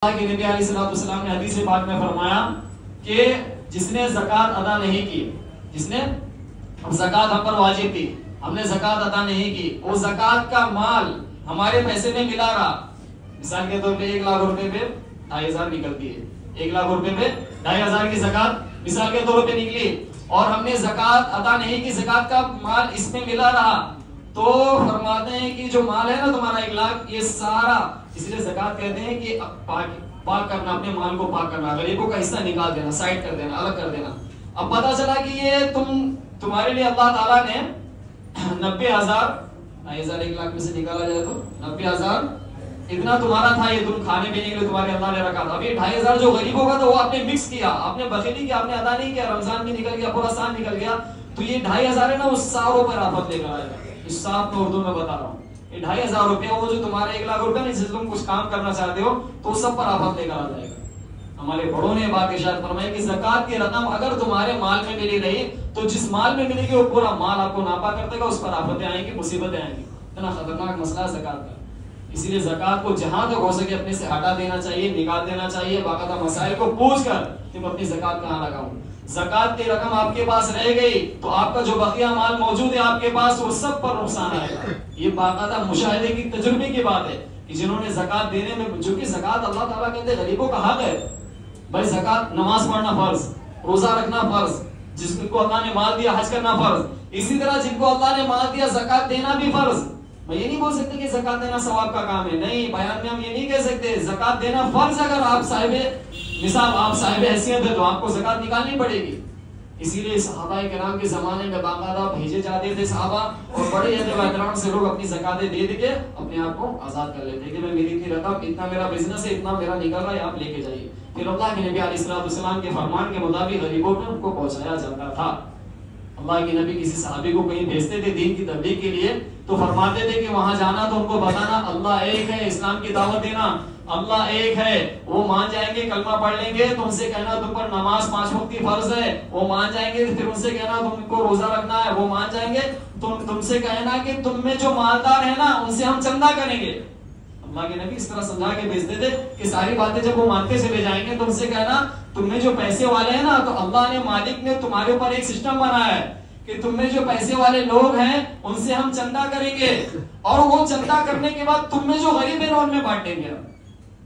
اللہ کے نبی علیہ السلام نے حدیث پاک میں فرمایا کہ جس نے زکوٰۃ ادا نہیں کی، جس نے زکوٰۃ ہم پر واجب تھی، ہم نے زکوٰۃ ادا نہیں کی، وہ زکوٰۃ کا مال ہمارے پیسے میں ملا رہا، مثال کے طور پہ 1 لاکھ روپے پہ 2500 نکلتی ہے، 1 لاکھ روپے پہ 2500 کی زکوٰۃ مثال کے طور پہ نکلی، اور ہم نے زکوٰۃ ادا نہیں کی، زکوٰۃ کا مال اس میں ملا رہا، تو فرماتے ہیں کہ جو مال ہے نا تمہارا 1 لاکھ، یہ سارا، اس لیے زکوٰۃ کہتے ہیں کہ پاک کرنا، اپنے مال کو پاک کرنا، غریبوں کا حصہ نکال دینا، سائڈ کر دینا، الگ کر دینا۔ اب پتا چلا کہ یہ تمہارے لیے اللہ تعالیٰ نے 90,000 1 لاکھ میں سے نکالا جائے تو 90,000 اتنا تمہارا تھا، یہ تم کھانے پینے کے لیے تمہارے اللہ نے رکھا تھا، اب یہ 2,500 جو غریبوں کا تھا وہ آپ نے مکس کیا، آپ نے بخیلی کیا، آپ نے ادا نہیں کیا، رمضان بھی نکل گیا، پورا سال نکل گیا، تو یہ 2,500 ہے نا، اس ساروں پر آفت لے کر آئے گا۔ اس صاحب میں اردو میں بتا رہا ہوں، یہ 2,500 روپیہ وہ جو تمہارے 1 لاکھ روپیہ جس سے تم کچھ کام کرنا چاہتے ہو تو سب پر آفت لے کر آ جائے گا۔ ہمارے بڑوں نے بات ارشاد فرمائی کہ زکوٰۃ کی رقم اگر تمہارے مال میں ملی رہی تو جس مال میں ملے گی وہ پورا مال آپ کو ناپا کر دے گا، اس پر آفتیں آئیں گی، مصیبتیں آئیں گی۔ اتنا خطرناک مسئلہ ہے زکوٰۃ کا، اسی لیے زکوٰۃ کو جہاں تک ہو سکے اپنے سے ہٹا دینا چاہیے، نکال دینا چاہیے، باقاعدہ مسائل کو پوچھ کر کہ میں اپنی زکوٰۃ کہاں لگاؤں۔ زکوٰۃ کی رقم آپ کے پاس رہ گئی تو آپ کا جو بقیہ مال موجود ہے آپ کے پاس، وہ سب پر نقصان آئے گا۔ یہ باقاعدہ مشاہدے کی تجربے کی بات ہے کہ جنہوں نے زکوٰۃ دینے میں، جو کہ زکوٰۃ اللہ تعالیٰ کہتے ہیں غریبوں کا حق ہے، بھائی زکوٰۃ نماز پڑھنا فرض، روزہ رکھنا فرض، جس کو اللہ نے مال دیا حج کرنا فرض، اسی طرح جن کو اللہ نے مال دیا زکوٰۃ دینا بھی فرض۔ میں یہ نہیں بول سکتے کہ زکوٰۃ دینا ثواب کا کام ہے، نہیں، بیان میں ہم یہ نہیں کہہ سکتے، زکوٰۃ دینا فرض، اگر آپ صاحب مثال، آپ صاحب حیثیت ہے تو آپ کو زکوٰۃ نکالنی پڑے گی۔ اسی لیے صحابہ کرام کے زمانے میں باقاعدہ بھیجے جاتے تھے صحابہ، اور بڑے ادب و احترام سے لوگ اپنی زکاتیں دے کے اپنے آپ کو آزاد کر لیتے کہ میں میری اتنی رقم، اتنا میرا بزنس ہے، اتنا میرا نکل رہا ہے، آپ لے کے جائیے۔ پھر اللہ کے نبی علیہ السلام کے فرمان کے مطابق غریبوں میں ان کو پہنچایا جاتا تھا۔ اللہ کے نبی کسی صحابی کو کہیں بھیجتے تھے دین کی تبلیغ کے لیے تو فرماتے تھے کہ وہاں جانا تو ان کو بتانا اللہ ایک ہے، اسلام کی دعوت دینا، اللہ ایک ہے، وہ مان جائیں گے، کلمہ پڑھ لیں گے تو ان سے کہنا تم پر نماز 5 وقت کی فرض ہے، وہ مان جائیں گے، پھر ان سے کہنا تم کو روزہ رکھنا ہے، وہ مان جائیں گے، تم سے کہنا کہ تم میں جو مالدار ہے نا ان سے ہم چندہ کریں گے۔ اللہ کے نبی اس طرح سمجھا کے بھیجتے تھے کہ ساری باتیں جب وہ مانتے چلے جائیں گے تو ان سے کہنا تم میں جو پیسے والے ہیں نا، تو اللہ نے مالک نے تمہارے اوپر ایک سسٹم بنایا ہے کہ تم میں جو پیسے والے لوگ ہیں ان سے ہم چندہ کریں گے، اور وہ چندہ کرنے کے بعد تم میں جو غریب ہیں ان میں بانٹیں گے۔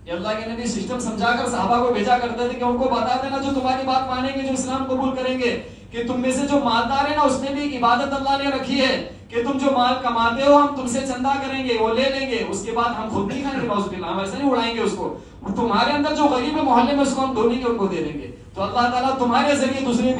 یہ اللہ کے نبی سسٹم سمجھا کر صحابہ کو بھیجا کرتے تھے کہ ان کو بتا دینا جو تمہاری بات مانیں گے، جو اسلام قبول کریں گے، کہ تم میں سے جو مالدار ہے نا اس میں بھی ایک عبادت اللہ نے رکھی ہے کہ تم جو مال کماتے ہو ہم تم سے چندہ کریں گے، وہ لے لیں گے، اس کے بعد ہم خود نہیں کھائیں گے، نعوذ باللہ، ہم ایسے نہیں اڑائیں گے اس کو، تمہارے اندر جو غریب ہے محلے میں اس کو ہم دھونے کے ان کو دے دیں گے۔ تو اللہ تعالیٰ تمہارے ذریعے دوسرے بھی